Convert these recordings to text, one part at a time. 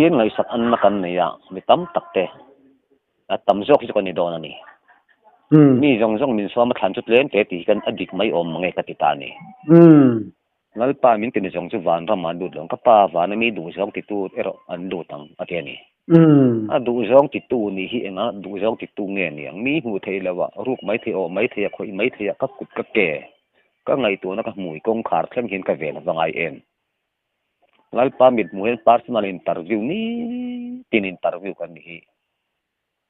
pathian ngai sak an makan ne ya mi tam takte tam jok ji ko ni don ani mi jong jong min so ma than chut len te ti kan adik mai om ngai ka ti ta ni ngal pa min tin jong chu van ra man du long ka pa van mi du jong ti tu ero an du tang ate ni a du jong ti tu ni hi enga du jong ti tu nge ni ang mi hu thei lawa ruk mai the o mai the khoi mai the ka kut ka ke ka ngai tu na ka mui kong khar thleng hin ka ve na wangai em ngal pa mit mu hen personal interview ni tin interview kan ni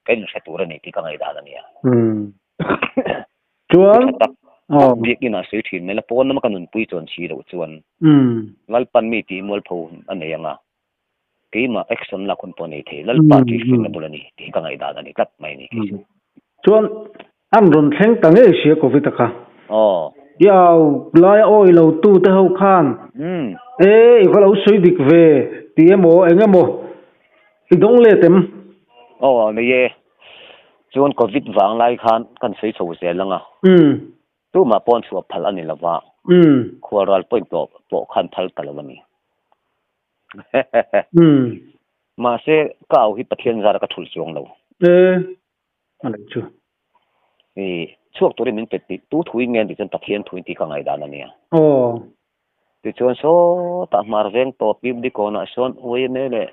cái nó sẽ tụi ra này thì cái ngày đó là nè chuan việc như là sự thiện này là bốn nó mà cần bùi chuẩn chỉ đâu chuan lal pan mi ti mol pho anh này nga cái mà action là con pone thế lal pa ti fin là bula ni thì cái ngày đó là nè cắt mày nè chuan anh run theng tang e sia covid ka yaw lai oi lo tu te ho khan e ko lo sui dik ve ti mo engemo i dong le tem này chuan covid vang lai khan kan sei chho se langa tu ma pon chu phal ani lawa khuaral point to khan phal talawani ma se kaw hi pathian zara ka thul chong lo anh chu chuak to min pet tu thui ngen di chan pathian thui ti ka ngai dan ani ti chuan so ta mar veng to pip di ko na son oi ne le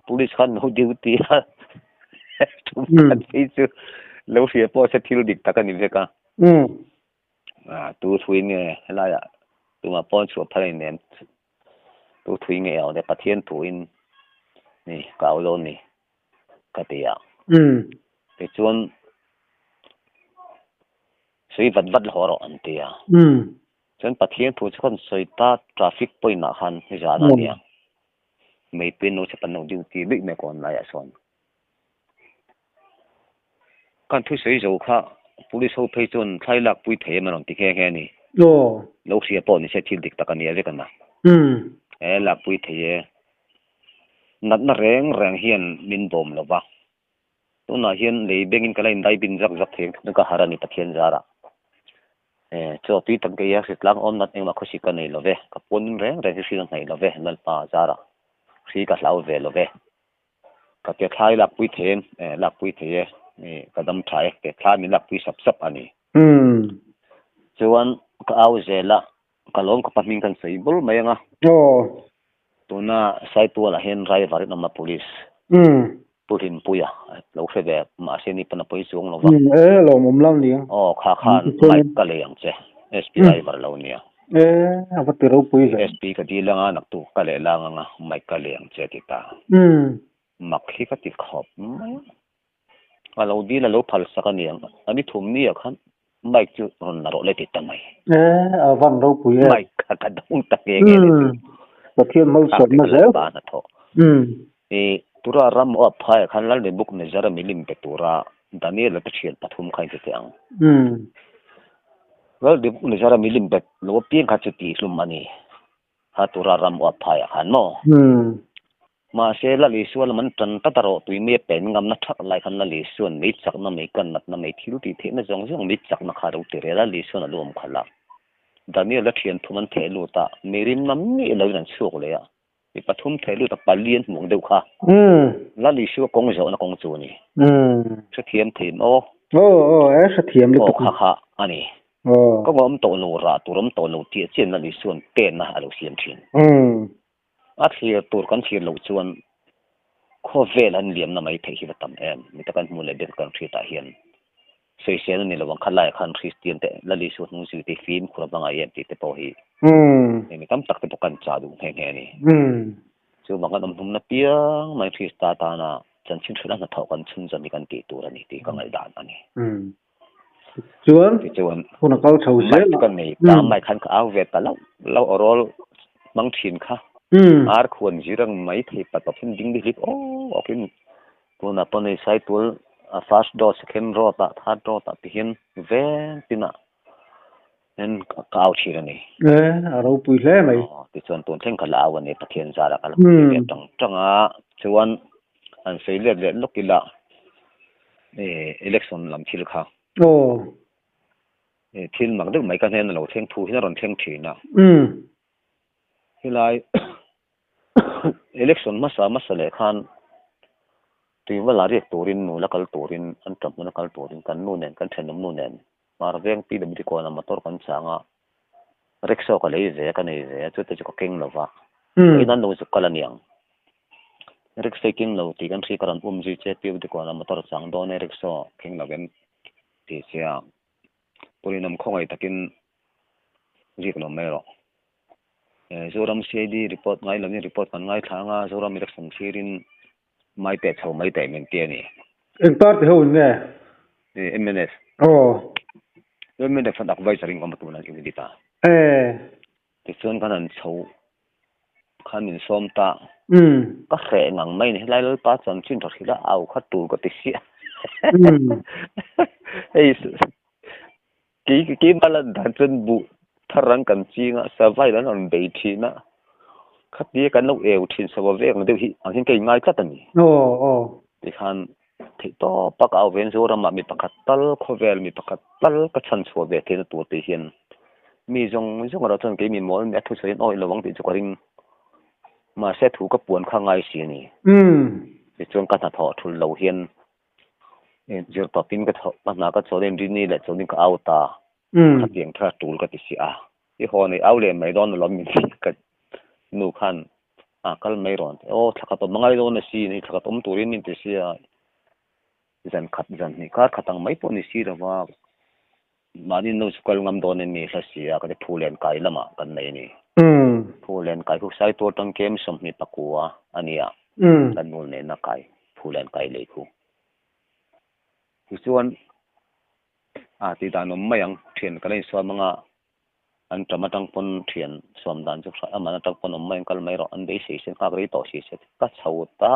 police khan no duty chu lâu xưa po sẽ thiếu địch ta cái gì vậy cả tu thuê nghe là ya tu mà po chuột phải nên tu thuê nghe ở đây phát hiện thuê nè cao luôn nè cái gì à cái chuyện suy vật vật họ rồi anh tí à chuyện phát hiện thuê con suy ta traffic point nào han hay gì đó nè mấy bên nó sẽ bắt đầu duty bị mấy con lại à son kan thu sei zo kha police ho phei chon thlai lak pui the man ti khe khe ni lo sia po ni se thil dik takani ave kana lak pui the nat na reng hian min bom lo ba tu na hian le bengin kala in dai bin jak jak theng na ka harani pathian zara cho pi tam ke ya sitlang om nat eng ma khosi ka nei lo ve ka pon reng si nei lo ve nal pa zara si ka lau ve lo ve ka ke thlai lak pui the lak pui the kadam thai ke thla mi lak pi sap ani chuan ka au zela kalong ka paming kan sei bul mai nga tuna sai tu la hen rai var na ma police purin puya lo se ve ma se ni pana poi chung lo wa lo mom lam ni kha khan mai ka le yang che SPI var lo nia apa tiro pui SP ka di langa nak tu ka le langa nga mai ka le yang che ti ta mak hi ka ti khop alo di la lo phal sakani ang ani thum ni akhan bike chu ron na ro le ti tamai van ro pui bike ka dong ta ke nge pathian mo so ma ze ba na tho tura ram o phai khan lal de book ne zara milim pe tura daniel la thiel pathum khai te ang well de book ne zara milim pe lo pi kha chu ti hlum ani ha tura ram o phai khan no mà xe là lý xuân là mình trần tất taro tụi mẹ bén ngắm nó thắc lại khăn là lý xuân mấy chắc nó mấy cần nó mấy thiếu thì thế nó giống giống mấy chắc nó khá đâu tiền là lý xuân là luôn khá lắm Daniel là thiền thu mình thế luôn ta mấy rim nắm nghĩ lời rằng suộcเลยà vì bắt thum thế luôn ta bắn liên muốn đâu khá là lý xuân công giáo nó công chúa nè sẽ thiền thiền sẽ thiền được khá khá anh có ngom tổ lô ra tổ rom tổ lô tiệt trên là lý xuân tên là alo xiêm thiền thì tôi còn chỉ lâu chuan khó về là liềm nằm ấy thấy khi tầm em người ta cần mua lại được cần khi ta hiện xây xây nên là bằng khăn lại khăn Christian thế là lý số những sự thì phim của bằng ai em thì bảo hi mình tâm tắc thì cần trả đúng thế này chứ bằng cái nông nông tiếng mà khi ta na chân chính là nó thâu cần chân chân đi cần tỷ tu là này thì cái ngày đàn này chuan hôm nào câu sầu dễ cái này ta mai khăn áo về ta lâu ở rồi mang tiền khá ar khuôn jirang mai thei patopin ding di hip okin tuna pone sai tul first dose second dose ta third dose ta tihin ven tina en kaw chirani aro pui hle mai ti chon ton theng kala awani pathian zara kala tang tanga chuan an sei le lokila election lam thil kha thil mak deuh mai kan hen lo theng thu hin ron theng thina hilai election masa le khan tui wala riek turin nu lakal turin an tam nu lakal turin kan nu nen kan thenum nu nen mar veng pi dam ti ko na motor kan changa rickshaw ka le je ka nei je chu te chu keng lova inan no chu kalaniang rickshaw king lo ti kan thri karan ji che pi ti ko na motor chang do ne rickshaw king loven ti sia purinam khongai takin ri ko mero zoram cid report ngai lam report kan ngai thanga zoram election sirin mai te chho mai te men te ni en part ho nge MNS MNS advisory ngam tu na ni dita ti chon kan an chho khan in som ta ka khe ngang mai ni lai pa chan chin thor hila au kha tu ko ti sia ei ki balan dan chen bu tharang kan chinga savai lan on bei thina khati kan lo eu thin sawa ve ang de hi ang hin kai ngai khat ani ti khan thei to pak au ven zo ram mi pakhat tal khovel mi pakhat tal ka chan chho ve the tu te hian mi jong ra chan ke mi mol me thu sein oi lawang ti chukaring ma se thu ka puan kha ngai si ni ti chong ka tha tho thul lo hian jor pa pin ka tho pa na ka cholen ri ni le chonin ka au ta khatiang thra tul ka ti si a i ho nei au le mai don lo mi ka nu khan kal mai ron thaka to mangai do na si ni thaka tom turin min te sia zan khat zan ni kar khatang mai po ni si rawa mani no sukal ngam don ni sa sia ka phulen kai lama kan nei ni phulen kai ku sai to tang kem som ni pakua ania kan nul ne na kai phulen kai le khu chuan ti dan mayang thien ka nei so manga an tamatang pon thian som dan chu amana tang pon mayang kal mai ro an dei se sen ka ri to si se ka chauta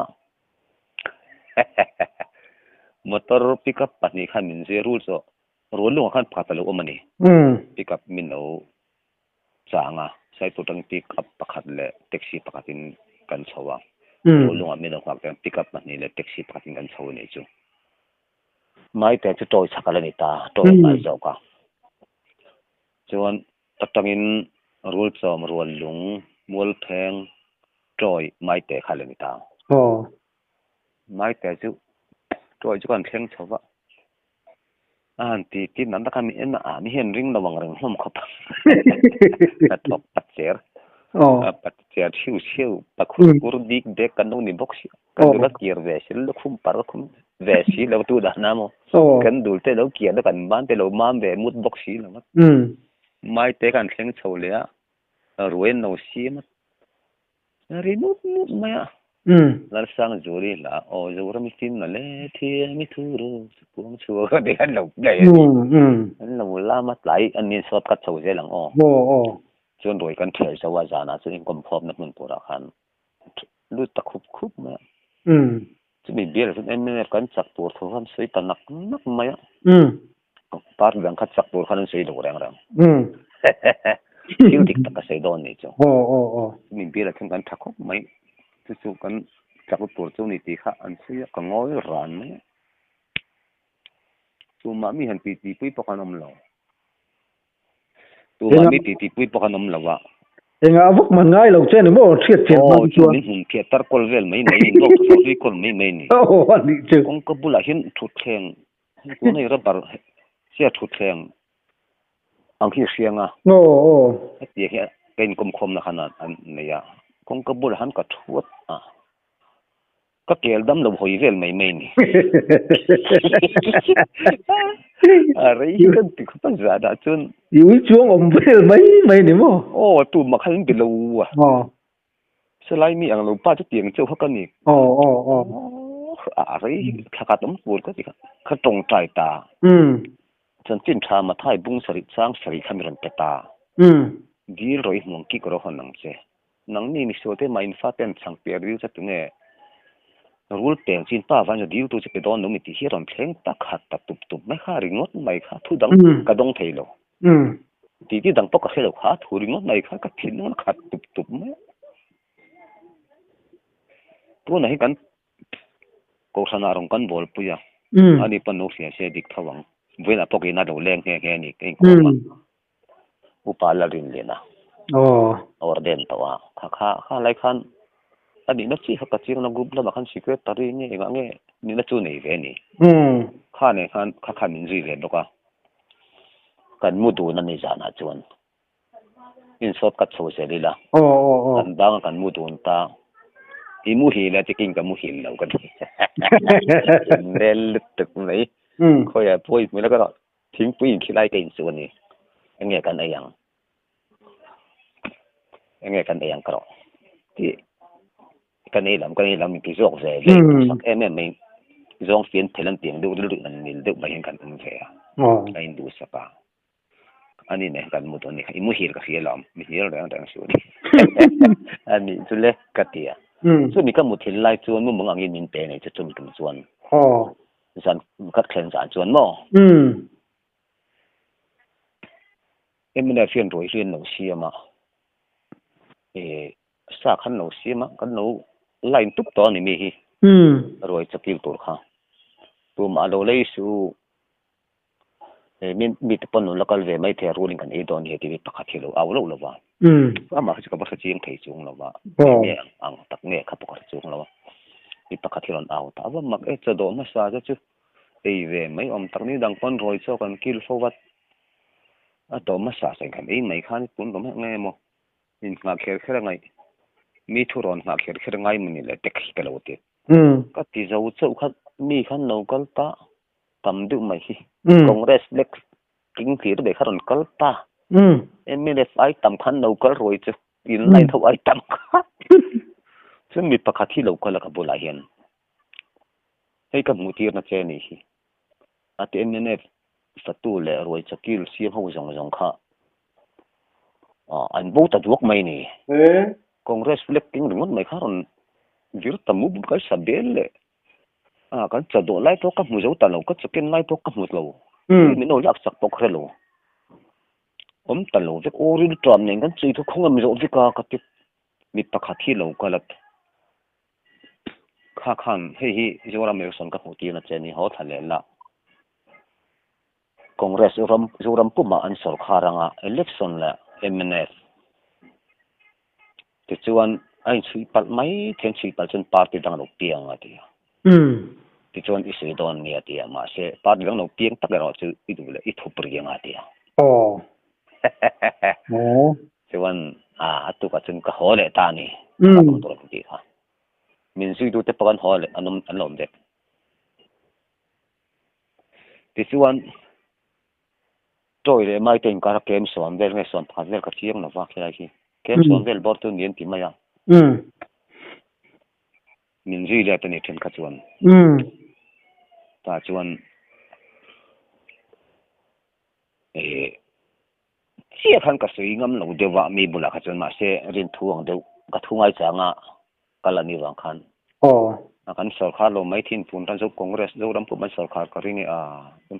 motor pickup pani khan min je rule so role lo khan phatalo omani pickup min no changa sai to tang pickup pakhat le taxi pakhatin kan chawa role lo min no khak pickup pani le taxi pakhatin kan chaw ni chu mai te chu toy sakala ni ta toy mai zo ka chuan tatangin rule chom rol lung mol pheng toy mai te khalani ta mai te chu toy chu kan thleng chawa ti nan ta kan en mi hen ring lawang reng hlom khop ta top patcher patcher chiu pakhur kur dik de kan ni box kan du kier ve sil khum par khum ve si lo tu da namo kan dul te lo kier da kan ban te lo mam ve mut box si lo mai te kan thleng chho le a ruin no si ma ri mut maya lar sang juri la jura mi tin na le thi mi thu ro pum chu ka de an lo dai an lo la ma lai an ni shot kat chho je lang chon roi kan thel chawa jana chu in kom phop na mun pura khan lu ta khup ma chu mi bier chu en ne kan chak tur tho han sei ta nak maya par dang khat chak tur khan sei do rang dik ta ka sei don ni chu mi bier kan thakop mai chu kan chak tur chu ni ti kha an sei ka ngoi ran ne chu ma mi han pi pui pakanom lo tu ma mi ti pui pakanom lo wa enga avuk man ngai lo chen mo thiet chu ni hun thiet tar kol vel mai ni lo so ri kol mai ni ani chu kong ka bula hin thu thleng ko nei ra bar sia thu thleng ang khi sianga ti he ken kom khom na khana an neya kong ka bula han ka thuat ka kel dam lo hoi vel mai ni are hi kan ti ko tan za da chun yu chuang om vel mai ni mo tu ma khan bi lo wa salai mi ang lo pa chu tiang cheu kha kan ni are khaka tom pur ka ti kha tong tai ta chan chin tha ma thai bung sari chang sari khamiran peta dir roi mong ki ko hon nang che nang ni mi so te main fa ten chang per ri cha tu ne rule teng chin pa van diu tu che pe don no mi ti hi ron thleng ta khat ta tup mai kha ringot mai kha thu dang ka dong theilo ti dang to ka khelo kha thu ringot mai kha ka thin no khat tup mai tu na hi kan ko sana rong kan bol puya ani pan no sia se dik thawang vela poki na do leng he ni ke ko ma upala rin le na orden tawa kha lai khan ani na chi ka chi na group la kan secretary ni nga nge ni na chu nei ve ni kha ne khan min zui ve doka kan mu du na ni jana chuan in short cut so se lila kan dang kan mu du ta i mu hi la taking ka mu hi lo kan lel tuk nei khoya poi mi la ka thing pui khilai ka in su ni nge kan ayang karo ti kan ei lam ki jok ve le sak em zong fian thelan tiang du an nil du ba hin kan ve a in du sapa ani ne kan mu to ni i mu hir ka khielam mi hir dang su ni ani chule katia so mi ka mu thil lai chuan mu mong angin min pe nei chu chum tum chuan san kat khen sa chuan mo em ne fian roi fian no siama sa khan no siama kan no line tup to ni mi hi rồi cho kêu tổ khang tụi mà đâu lấy số mình tập nó là cái về mấy thẻ ruling cái này đòn thì bị bắt khát lâu áo lâu rồi mà cái cái bác sĩ anh thấy chung rồi nghe anh tắc nghe khát bắt chung rồi bị bắt khát lâu áo ta vẫn mặc cái đồ mà sao chứ về mấy ông tắc này đang con rồi cho con kêu forward đồ mà sao thành cái mấy khán cũng đồ mà nghe mà mình ngạc khờ ngay mi thu ron ngạc khờ ngay mình lại tách cái lâu tiệt các tỷ dấu châu khác mi khăn nấu cál ta tầm được mấy khi Congress lek kinh phí để khăn cál ta em mình phải tầm khăn nấu cál rồi chứ in lại thâu ai tầm chứ mi bắt khát lâu cál là cái bộ lại hiện hay cái mưu tiền nó chơi này khi à thì em mình phát tu lệ rồi cho kêu siêu hậu dòng khá anh bố ta chuộc mấy nè Congress lek kinh đúng không mấy khăn việc tầm mưu cái sao bền lệ kan cha do lai to ka mu zo ta lo ka chicken lai to ka mu lo mi no yak sak to khre lo ta lo ve ori tram nen kan chui to khong am zo vika ka ti mi ta kha thi lo ka lat kha khan hi zora me son ka hoti na cheni ho thale la congress zoram puma an sor kharanga election la MNF ti chuan ai chui pal mai then chui pal chen party dang lo piang ati ti chuan isi don ni atia ma se party dang lo piang tak ro chu i du le i thu priang atia chuan tu ka chun ka hole ta ni ka to ro ti kha min sui tu te pakan hole anum an lom de ti chuan toy le mai ten ka kem son vel nge son phal vel ka chiang na wa khia hi kem son vel bor tu nien ti maya min zui le tani then ka chuan ta chuan chia khan ka sui ngam lo dewa mi bula kha chuan ma se rin thuang deuh ka thungai changa kalani wang khan kan sarkar lo mai thin pun tan zo congress zo ram pu man sarkar ka rini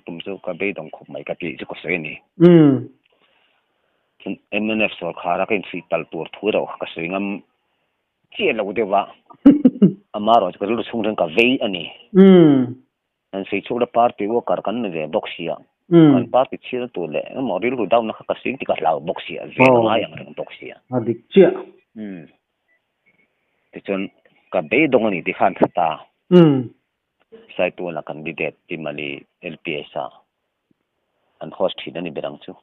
tum zo ka be dong khop mai ka ti ko se ni MNF sarkar ka in si tal tur thu ro ka sui ngam chia lo dewa amaro ka lu chung ren ka ve ani an sei chu da party wo kar kan ne boxia kan party chia tu le mo ri lu down na ka sing ti ka lau boxia ve ma yang ren boxia adik chia ti chon ka be dong ani ti khan thata sai tu la candidate ti mali LPS an host thi ani berang chu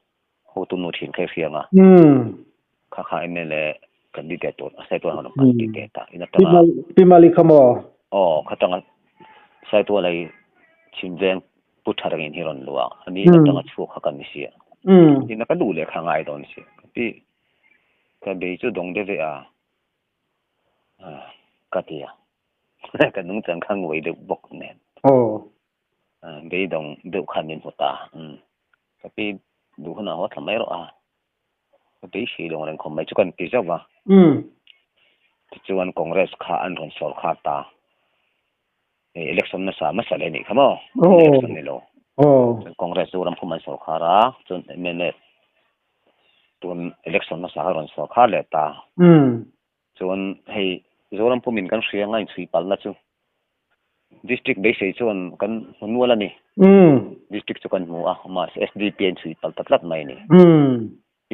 ho tu no thin khai fianga kha kha MLA candidate to sai tu han candidate ta ina ta pimali khamo khatanga sai tu lai chimveng putharang in hiron luwa ani na tanga chu kha kan sia ina ka du le khangai don si ti ka be chu dong de ve katia ka nung chang khang wei de bok nen be dong de khan min hota ka pi du khana ho thamai ro ka be shi dong ren khom mai chu kan ti jawa ti chuan congress kha an ron sol kha ta election na sa masale ni khamo election ni lo congress ram phuman sol khara chun MNF tun election na sa ron sol kha le ta chuan hei zoram pumin kan hria ngai chui pal na chu district be sei chuan kan nuala ni district chu kan mu ma SDP chui pal tatlat mai ni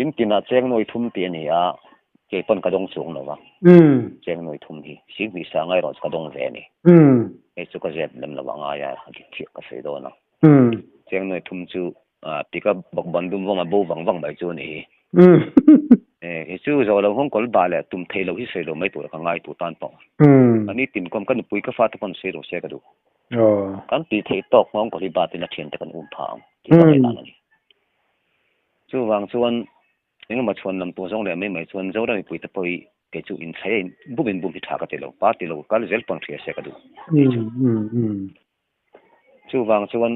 in tina cheng noi thum ti ni เจ้าต้นกระดงสูงหรอวะเจ้าหน่วยทุ่มที่สิ่งที่สร้างไอ้รถกระดงเวนี่ไอ้สุกเจ็บเล่มระวังอะไรที่เที่ยวก็เสียดนะเจ้าหน่วยทุ่มจูปีก็บอกบันดุมว่ามาบูวังไปจูนี่ไอ้จูเราเราห้องกอลบาเลยทุ่มเทเราที่เสียเราไม่ตัวข้างไงตัวตันปองอันนี้ติ่มก็ปุยก็ฟาดทุกคนเสียเราเสียกันดูกันปีเทตอกห้องกอลบาเป็นนักเรียนแต่กันพางที่ทำไม่ได้นี่จูวางชวนยังมาชวนลำตัวสองเลยไม่ชวนเจ้าได้ปุยตะปุยเกิดจูอินใช้บุบินพิธากันเตลปาติโลก็เลยเจลปังเสียเสียกันดูจูวางชวน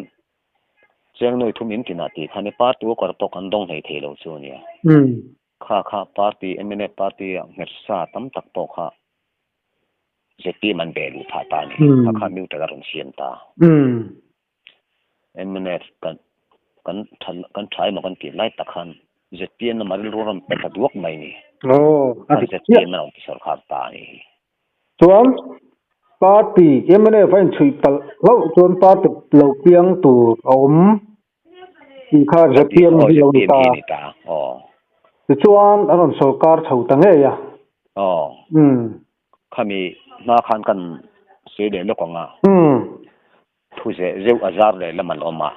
เจ้าหน่วยทุ่มอินกินาทีท่านในปาร์ตี้ก็ตกกันดงให้เทโลจูเนี่ยข้าปาร์ตี้MNFปาร์ตี้เงินสาตั้มตักโตข้าเจตีมันเบลูท่าตานี่ข้ามิวแต่ละรอนเสียนตาMNFกันใช้มากันตีไล่ตะคันเจตีนน่ะมันรู้ว่าเป็นกระดูกไหมนี่เจตีนมันเอาที่สารขาดตานี่ส่วนปาร์ตี้MNFไฟชุยตลแล้วส่วนปาร์ตี้เราเพียงตัวที่ข้าเจตีนที่เราตาส่วนอันนั้นสกัดเท่าตั้งเงี้ยข้ามีนาคันกันเสียเดือนละกว่าทุเรศเจ้าอาจารย์เลยละมันออกมา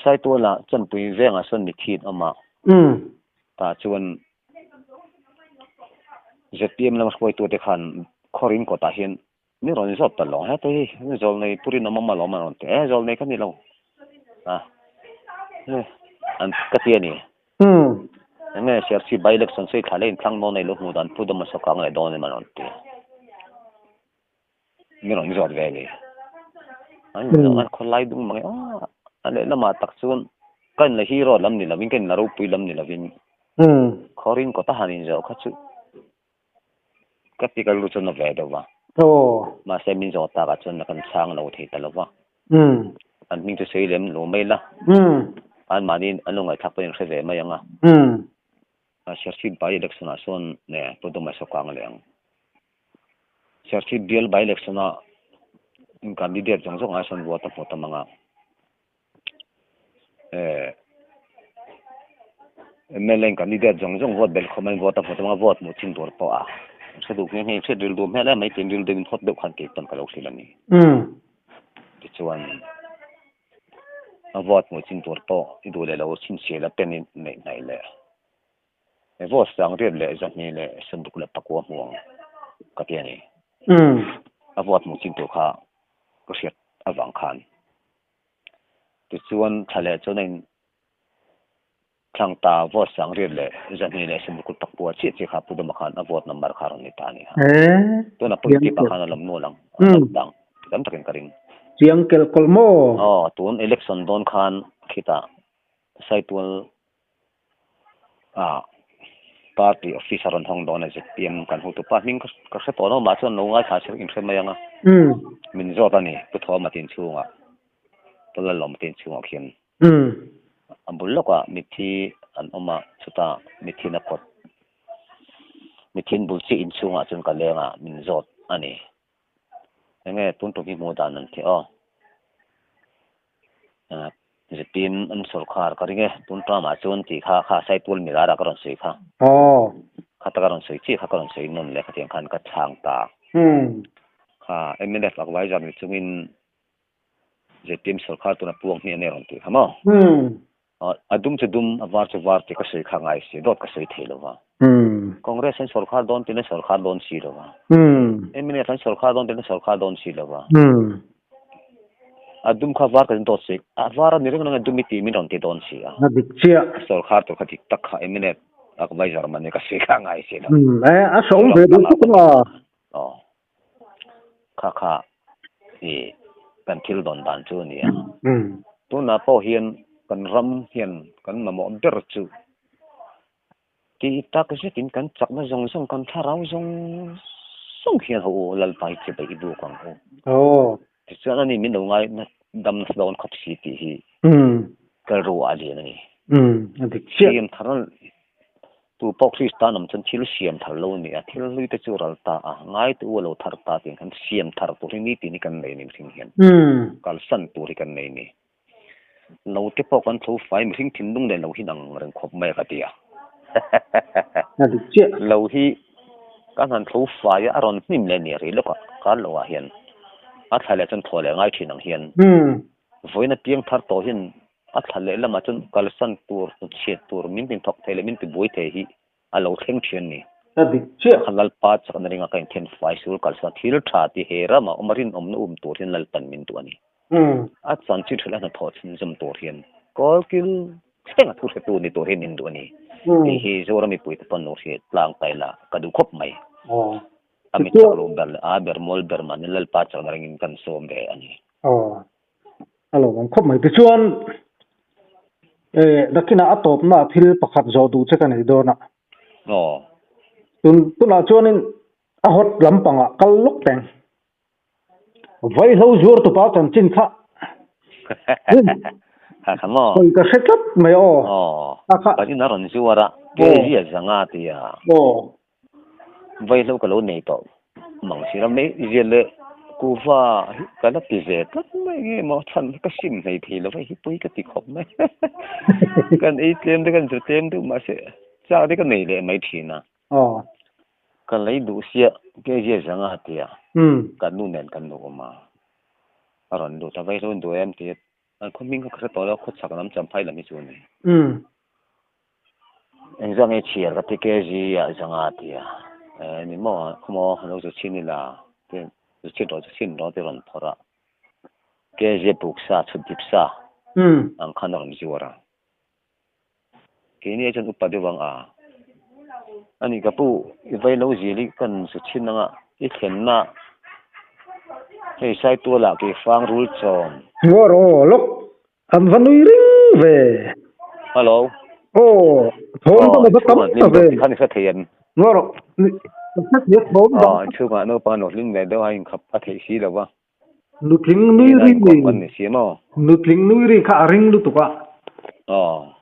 ใช้ตัวละจนปุยเรื่องส่วนมิทีออกมาแต่ชวนจะเตรียมแล้วมาคุยตัวเด็กขันคอรินก็ตาเห็นนี่เราจะสอบตลอดฮะตัวนี้จอลในปุรินน้ำมันล้อมันแต่จอลในกันนี่เราอันกระเทียนี่เนี่ยเสียชีใบเล็กสันสุดทะเลทั้งโน่นในโลกมุดันพูดมาสักครั้งเลยโดนมันอันที่นี่เราไม่จอดเลยอันนี้คนไล่ดุมั้งอันนี้เรามาตักส่วนกันเลยฮีโร่ลำนี่ละวิ่งกันนารูปุยลำนี่ละวิ่งคอรินก็ตาหันเจ้าข้าศึกก็ที่กันรู้จนเอาไว้เดี๋ยวว่ามาเซมินจอตากจนนักช่างเราเทตลอดว่าอันนี้จะเสียเล่มหรือไม่ละอันมานี่อันลงไอ้ทักเป็นเสียไม่ยังเสียชีวิตไปเล็กสนาส่วนเนี่ยพูดมาสักครั้งเลยเสียชีวิตเดียลไปเล็กสนาการดีเดียร์จังส่งอาสันวัวตะพอตะมังเมื่อเล่นการดีเดียร์จังส่งวัวเบลคอมเมนต์วัวตะพอตะมังวัวมุชินตัวปะสะดุกเนี่ยเชื่อดิลดูแม่แล้วไม่เป็นดิลดูมันพอดเด็กขันเก็บต้นกระโหลกสิละนี่ที่ชวนวัวมุชินตัวปะที่ดูเลยเราชินเสียแล้วเป็นไหนเลยวัวสังเรียนเลยจากนี้เลยสนุกเลยปักหัวห่วงกับยันนี่วัวมุชินตัวข้าก็เสียอวังคันที่ชวนทะเลจนในทางตาวัวสังเรียนเลยจากนี้เลยสนุกปักหัวเชี่ยที่ข้าพูดมาคันวัวนัมบาร์คารุนิตานี่ฮะตัวนับปุ่นที่ปักคันลำโน่ลังดังกันตะเกียงกระดิ่งเสียงเกลกลโมตัวอิเล็กชันโดนคันคิดใส่ตัวปาร์ตี้ออฟฟิศรันทองโดนไอ้เตรียมกันหัวตัวปาร์ตี้ก็แค่ตัวน้องมาชวนน้องไอ้ชาเชิงอินเทอร์ไม่ยังมินจอตานี่ตัวทอมาตินชูงตัวละลมตินชูงเขียนอันบุญแล้วก็มิทีอันออกมาสุดท้ายมิทีนักกดมิทีบุญซีอินชูงจนกันเลยมินจอตอันนี้ยังไงตุนตัวที่โมดานั่นที่จะทีมอันสุรคาร์ก็เรื่องตุนตรามาชวนที่ข้าใส่ตัวมีราการันสุยข้าข้าตะการันสุยที่ข้าการันสุยนั่นแหละข้าเทียงขันก็ช่างตาข้าMNFเอาไว้จะมีจุมินจะทีมสุรคาร์ตัวนั้นพวงนี้เนี่ยรันที่ข้ามั้งดุมจะดุมวาร์ที่ก็สุยข้างไงสิรถก็สุยเทลว่าคอนเกรสสุรคาร์โดนที่นั่นสุรคาร์โดนสีแล้วว่าMNFสุรคาร์โดนที่นั่นสุรคาร์โดนสีแล้วว่าดุมข้าวาร์กันตัวสิวาร์นี่เรื่องนั้นดุมมีทีมินรันที่โดนสีสุรคาร์ตัวขัดตักข้าMNFเอาไว้จะมันนี่ก็สุยข้างไงสิแล้วส่งไปดูทุกว่าข้ากันทิลดอนดันจูนี่ตัวน่ะพอเห็นกันรำเห็นกันมาหมดเดือดจูที่ตาก็จะกินกันจักมาส่งกันท่าเราส่งเห็นหัวลัลไปจะไปดูกันที่ฉะนั้นนี่มินเอาไงดำนัสโดนขับสีที่ก็รู้อะไรนี่เสียมทาร์ตัวพวกคริสตาน์มันทิลเสียมทาร์โลนี่ทิลลุยตะจูรัลตาง่ายตัวเราทาร์ตาที่กันเสียมทาร์ตัวนี้ที่นี่กันเลยนี่สิ่งเห็นกัลสันตัวที่กันเลยนี่เราที่พวกกันทูไฟมันทิ้งทิ้งดุงเดินเราหินังเรื่องขบไม่กระเดีย Adi che. Lâu hi các ngành thấu phái ở ron nim lên nè rồi lúc cả lâu à hiền ở thái lệ chân thổi lại ngay thì năng hiền với nó tiếng thắt tổ hiền ở thái lệ là mà chân cái sân tour chết tour mình tin thọc thái lệ mình tin bùi thế hi ở lâu thêm chuyện nè Adi che. halal pat chắc là ringa cái thiên phái sur cái sân thiếu thà thì hera mà umarin nó tour hiền lal pan mình tu ani ở sân chỉ thula nó thọ chân zum tour hiền có cái cái ngắt tour tu ni tour hiền mình tu ani hi zo rami pui pan no hiền lang tay là cái du khop mày kami caklo ber mol ber man lal pa chang ringin kan som de ani alo ngam khop mai te chuan dakina atop na thil pakhat zo du che kan ei do na tuna chuanin a hot lampanga kal luk teng vai lo zur tu pa chan chin kha ha khamo koi ka setup mai ka ni na ron zuara ke ji zanga ti ya vai lo ka lo nei to mang siram nei jele ku va ka la ti ze tak mai nge mo than ka sim nei thi lo vai hi pui ka ti khop mai kan ei tlem de kan zu tlem du ma se cha de ka nei le mai thi na kan lấy đủ xe cái gì chẳng hạn thì cần nu nền cần nu mà rồi đủ ta vay luôn đủ em thì anh không biết có cái đó có chắc lắm chẳng phải là mấy chuyện này anh rằng cái chia cái gì chẳng hạn thì nhưng mà không có nó chỉ xin là cái chỉ xin đó thì vẫn thôi cái gì buộc sa chụp điệp sa anh khăn nó làm gì vậy cái này chân úp được vâng anh cái bu vay lâu gì đi cần sự chín năng ít tiền na cái sai tua là cái phang rule chọn ngoro lúc anh vẫn nuôi ring về hello thốn tao mà cấm tao về anh sẽ thiền ngoro rất biết thốn chú mà nó bao nhiêu linh về đâu anh khắp các thị sĩ đâu vâng nút lính nuôi ring khá ring lúc tụi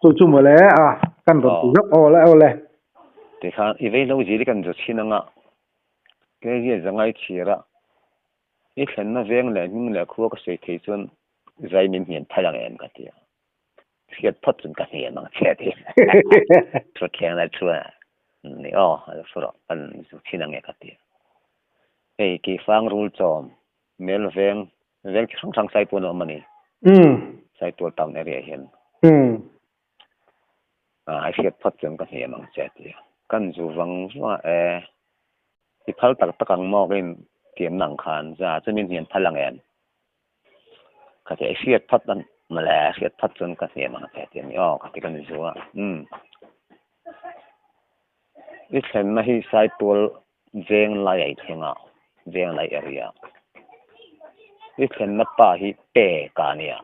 tôi chung mà lẽ căn vật tụi lẽ thì khá vay lâu gì đi cần sự chín năng cái gì chẳng ai chỉ ra ít lần nó veng lại nhưng là khu cái sự thị trấn giải mình hiện thay đổi em cái gì thiệt thoát chân cái gì mà thiệt thì cho khen lại cho này là số đó anh sự chín năng cái gì cái phang rule cho mel veng sang sai tuần mà này sai tuần tao này hiện ai thiệt thoát chân cái gì mà thiệt thì căn dù vắngว่าที่พัลตักตะกังมอกเองเทียมหนังคานจะมีเห็นพลังเองก็จะเสียดพัดนั้นมาแล้วเสียดพัดจนก็เสียมันแต่เทียมนี่ก็ที่กันอยู่ว่าอีกเห็นไม่ใช่ตัวเจียงไหลเทียงเจียงไหลเอริยอีกเห็นนับป่าที่เปกันเนี่ย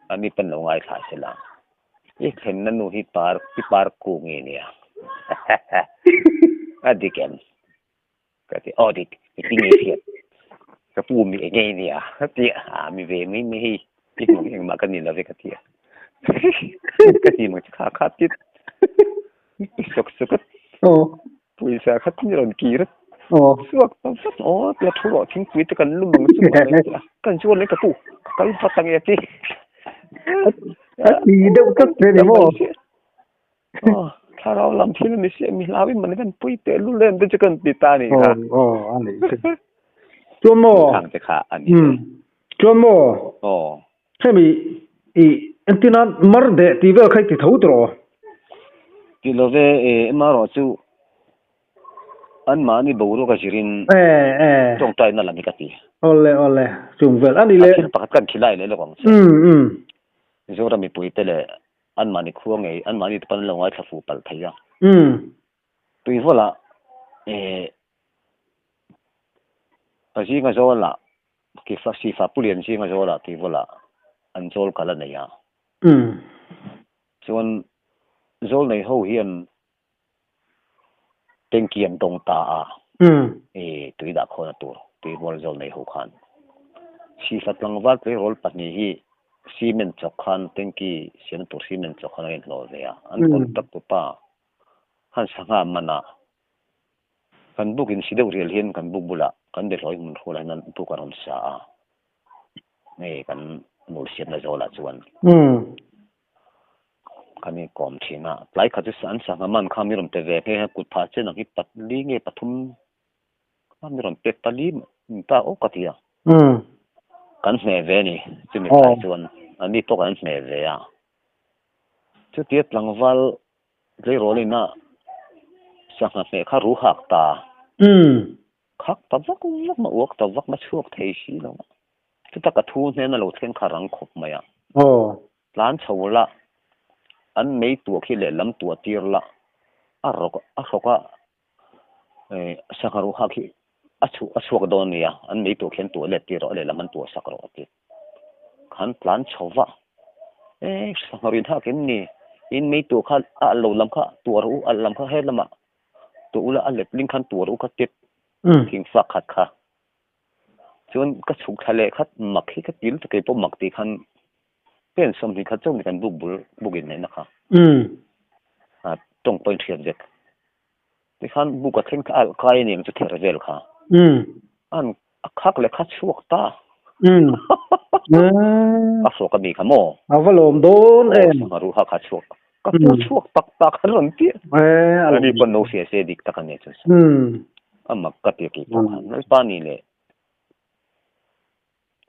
อันนี้เป็นลงไอ้ถ่ายเสร็จแล้วอีกเห็นนั่นนู่นที่ปาร์กูงี้เนี่ยadikan kati audit tinggi ka pu mi ngai ni ti mi ve mi hi ti mo ngi ma kan ni la ve kati kati mo kha ti sok pui sa khat ni ron ki ra suak tam sat la thu thing pui te kan lu mong chu kan chu le ka pu ka fa tang ya ti ti đâu cấp thế đi moถ้าเราลำที่นี่เสียมีลาวิมันกันปุ้ยเตะลุ่นเล่นเป็นจะกันติดตานี่ค่ะอันนี้จวนโมทางจะขาอันนี้จวนโมใช่มีอันที่นั้นมารเดที่ว่าใครติดเท้าตรอที่เรามารอจูอันมานี่บูรุกจิรินตรงใจนั่นแหละมีกันทีโอเล่จุงเวลอันนี้เลยปากกันขี้ไล่เลยหรอกจะเรามีปุ้ยเตะเลยอันมานี่ควงอันมานี่ตอนลงไว้ทับฟูปัลไทยตัวนี้ละแต่ที่ก็โจละกี่ฟ้าสีฟ้าผู้เรียนที่ก็โจละที่ละอันโจลกันแล้วเนี่ยส่วนโจลในห้องเรียนเป็นเกียนตรงตาตัวดักคนตัวตัวบอลโจลในห้องขันสีฟ้าตั้งวัดไปโรลปัจจุบันซีเมนต์จอกขันเต็งกี้เสียงตัวซีเมนต์จอกขันเองโลเซียอันคนตักตัวป้าขันสังหารมันนะกันบุกินสิเดวเรียลเห็นกันบุกบุละกันเดือดร้อนมันโหอะไรนั้นบุกกันอนสานี่กันมูลเสียนในโซลาชวน kan ni kom thina lai kha chu san sa man kha mi rom te ve he kut pha chen ang hi pat li nge pathum kha mi rom pe pali ta o ka tia kan me ve ni chu mi kai chuan ani to kan me ve ya chu tiat langwal rei rolina sa ha me kha ru hak ta khak ta vak ma uak ta vak ma chuak thei shi lo chu ta ka thu ne na lo thleng kha rang khop maya plan chawla an mei tu khi le lam tu tir la roka sakaru ha khi achu don nia an mei tu khen tu le tir le lam an tu sakro ti khan plan chawa sakaru tha ken ni in mei tu kha a lo lam kha tu ru al lam kha he lama tu ula al le pling khan tu ru kha tit thing fa khat kha chun ka chuk thale khat mak khi ka til ke po mak ti khan pen som ni kha chong ni kan bugin nei na kha tong point thiam jet ti khan bu ka theng ka kai ni chu thera vel kha an khak le kha chuak ta a so ka mi kha mo avalom don maru ha kha chuak ka pu chuak tak tak khan ti ani pan no se dik ta kan ne chu amma ka ti ki na pa ni le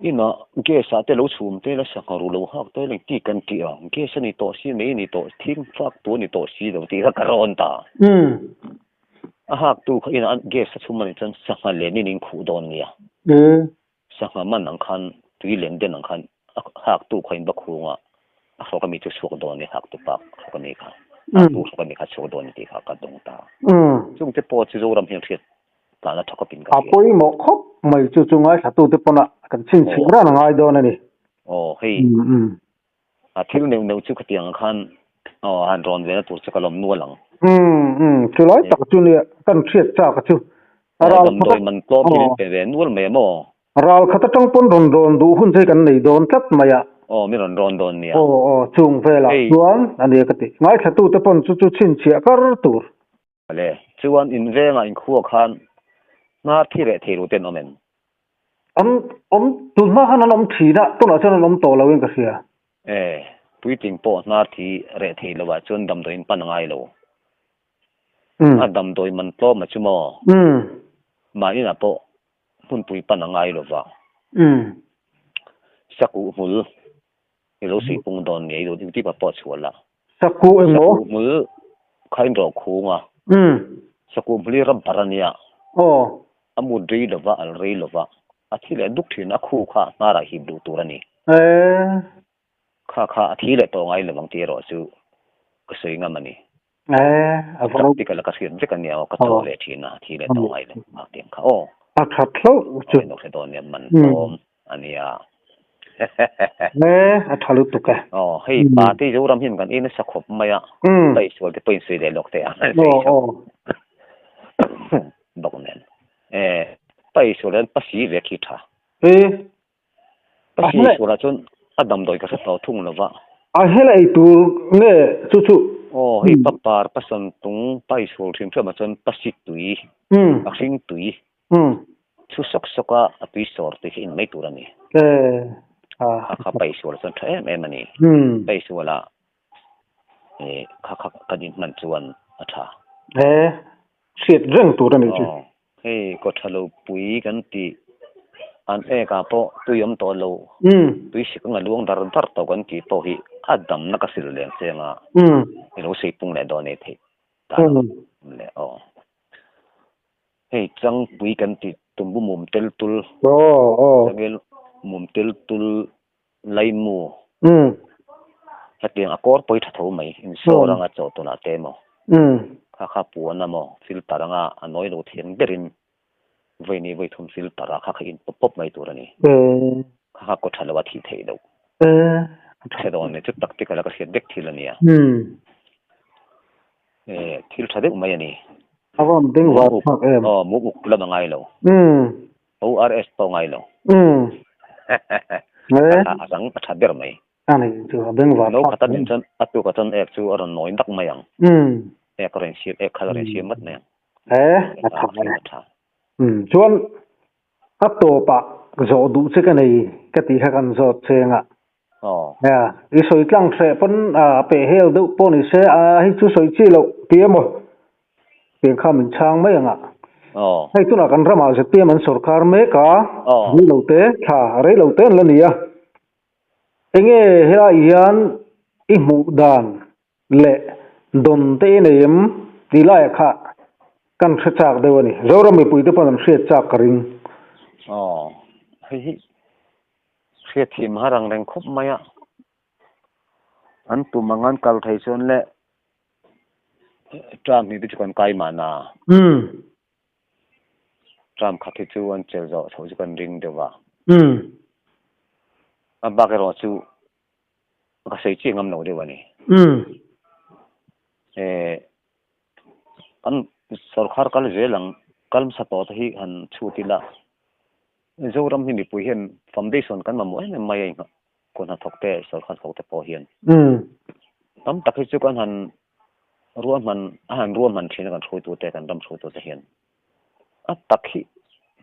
ina ge sa te lo chum te la sakaru lo hak te le ti kan ti ang ge sa ni to si me ni to thing fak to ni to si lo ti ka ron ta a hak tu kha ina ge sa chum ni chan sa le ni ning khu don nia sa man ang khan tui len den ang khan hak tu khain ba khu nga a so ka mi chu sok don ni hak tu pak ka ni kha a tu so ka mi kha sok don ti kha ka dong ta chung te po chu zo ram hian thiet ta la thok pin ka apoi mo khop mai chu chu ngai thatu te pona kan chin chi ra ngai don ani hei a thil neu chu khatiang khan han ron ve na tur chakalom nualang chu lai tak chu ni kan thiet cha ka chu ral doi man klom hi pe ve nual me mo ral khata tang pon ron du hun thei kan nei don tat maya mi ron don nia chung ve la chuan ani ka ti ngai thatu te pon chu chin chi kar tur ale chuan in ve nga in khuwa khan na thire thiru ten omen tu ma han om thi da to na chan om to lawin ka sia tweeting po na thi re thei lo wa chun dam doin pan ngai lo dam doi man to ma chu mo ma ina po hun pui pan ngai lo wa saku mul ilo si pung don nei do ti pa po chuala saku emo mul khain ro khu nga saku muli ram parania amu dei lo wa al rei lo wa athile duk thin a khu kha na ra hi du turani kha athile to ngai le bang ti ro chu ka sei nga mani a varo ti ka la ka sin ka nia ka to le thina athile to ngai le ma tem kha a thatlo chu no se don ya man tom ania a thalu tu ka hei pa ti zo ram hin kan in sa khop maya pai so te point se de lok te a dokumen pai so len pasi ve ki tha pasi so la chon adam doi ka sa thung lova a helai tu ne chu hei papar pasan tung pai so thim thama chon pasi tui a sing tui chu sok soka a pi sor te in mai turani kha pai so la chon thae me mani pai so la kha kadin man chuan atha siet reng turani chu hei ko thalo pui kan ti an ka po tu yom to lo tui sik nga luang dar to kan ti to hi adam na ka sil le senga ilo sei pung le do ne the ta le hei chang pui kan ti tumbu mum tel tul changel mum tel tul lai mu hatiang akor poi thatho mai in so ranga chaw to na te mo kha pu na mo filter nga anoi lo thian berin veini voi thum filter kha in pop mai turani kha ko thalawa thi thei do thedon ne chu tactical ka se dek thilania thil thade mai ani awam ding wa mu la ngai lo ORS to ngai lo asang thader mai ani chu ding wa no khata din chan atu ka chan ek chu aron noi dak mayang currency currency mat ne chuan a to pa zo du che ka nei ka ti kha kan zo chenga nè đi soi trăng sẽ phân bể heo đâu pon thì sẽ hay chú soi chi lộ tiêm mà tiền khăm mình trang mấy ạ hay tu nào cần ra mà sẽ tiêm mình sổ car mấy cả đi lộ tế thả đấy lộ tế là gì à anh nghe hela ian imu dan le don te nem đi lại khá kan sẽ chạc đâu nè rồi mình bùi tới phần sẽ chạc ring hi sẽ thêm harang reng khop mày à anh tụi mang anh cầu thấy xuân lệ Trump thì chỉ còn cái mà na Trump khát thì chú anh chơi rồi thôi chỉ còn ring được vào anh bác cái rồi chú cái sự chuyện ngầm nổi được vào nè anh सरकार कल जेलंग कल सपोर्ट ही हन छुटिला जोरम ही निपुई हिन foundation kan mamoy ne mai nga kon ha thokte सरकार thokte po hian tam takhi chu kan han ruam man thina kan thui tu te kan dam thui tu te hian a takhi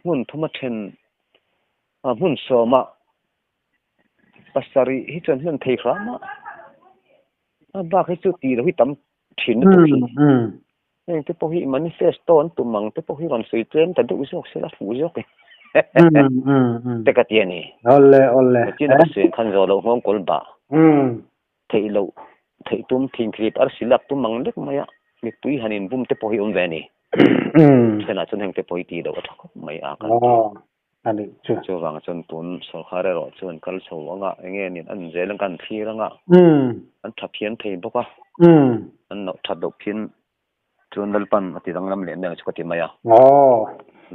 mun thuma then mun soma pasari hi chon hian thei khama a ba khi chu ti ro hi tam thin tu hi te po hi manifesto an tumang te po hi ron sui tren ta du jok se la fu jok te ka tiani ole ti na se khan zo lo ngom kol ba thei lo thei tum thing krip ar silap tumang lek maya mi tui hanin bum te po hi ve ni chena chon heng te po hi ti do thak mai a kan ani chu wang chon tun sarkar ro chon kal chho anga enge nin an jelang kan thiranga an thaphian thei boka an no thadok phin chun lalpan ati ranglam le nang chukati maya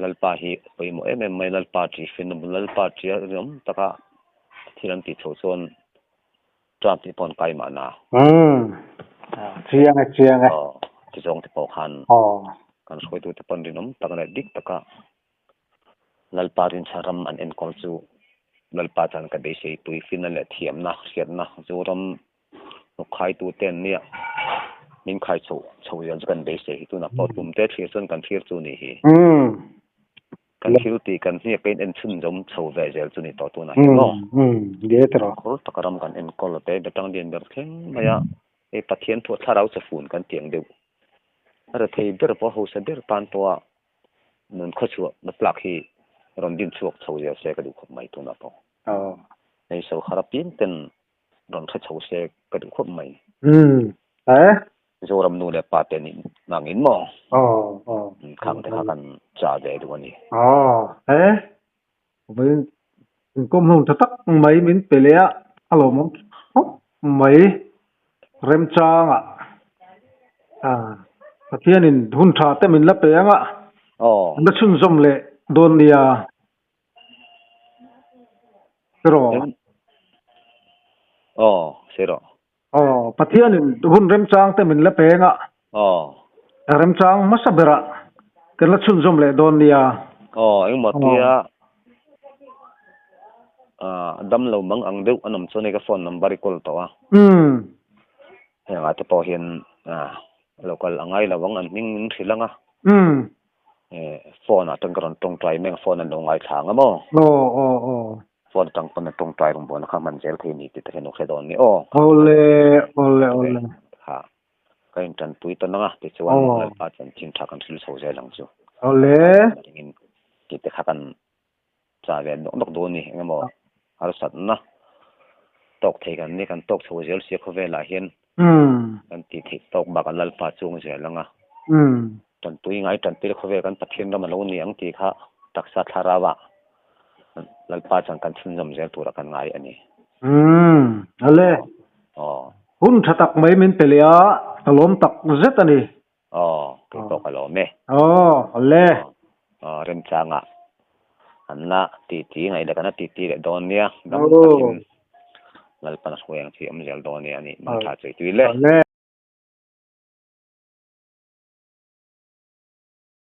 lalpa hi poi mo em mai lalpa tri fin lalpa tri ram taka thiran ti chon trap ti pon kai ma na chiang ti jong ti po khan kan soi tu te pon dinom takana dik taka lalpa rin saram an en kol chu lalpa chan ka dei sei tui fin le thiam na siat na zoram no khai tu ten nia min khai chho yan kan dei sei tu na pot tum te thir chon kan thir chu ni hi kan thil ti kan hi pen en chun jom chho ve zel chu ni to tu na hi no ge tro ko takaram kan en kol te betang din ber thleng maya e pathian tho tharau cha fun kan tiang deu ara thei ber po ho sa ber pan to nun kho chu na plak hi ron din chuak chho zel se ka du khop mai tu na po ei so kharapin ten ron kha chho se ka du khop mai zoram nu le paten nangin mo khang te kan cha de du ni với công hồng thật tắc mấy min pelea alo mong mấy rem chang thiên hun tha te min la pe anga na chun zom le don dia pero sero pathian hun rem chang te min la pe nga rem chang masabera ke la chun zom le don dia eng mo tia dam lo mang ang deu anam chone ka phone number call to nga te po hian local angai lawang an ning thilanga phone atang karon tong trai meng phone an ngai thanga mo phone tang pon tong trai rum bon kha man zel thei ni ti te no khedon ni ole ha kain tan pui to nga ti chuan pa chan chin tha kan thil so je lang chu ole ti te kha kan cha ve nok do ni ngamo har sat na tok thei kan ni kan tok so zel se kho ve la hian kan ti thei tok ba kan lal pa chung je langa tan pui ngai tan pil kho ve kan pathian ram lo ni ang ti kha taksa tharawa lalpa chang kan thun jam zel tura kan ngai ani ale hun thatak mai min pelea alom tak zet ani ti to ka lo me ale rem changa anna ti ngai da kana ti le don nia dam lalpa na hweng chi am zel don ni ani ma tha chei tu le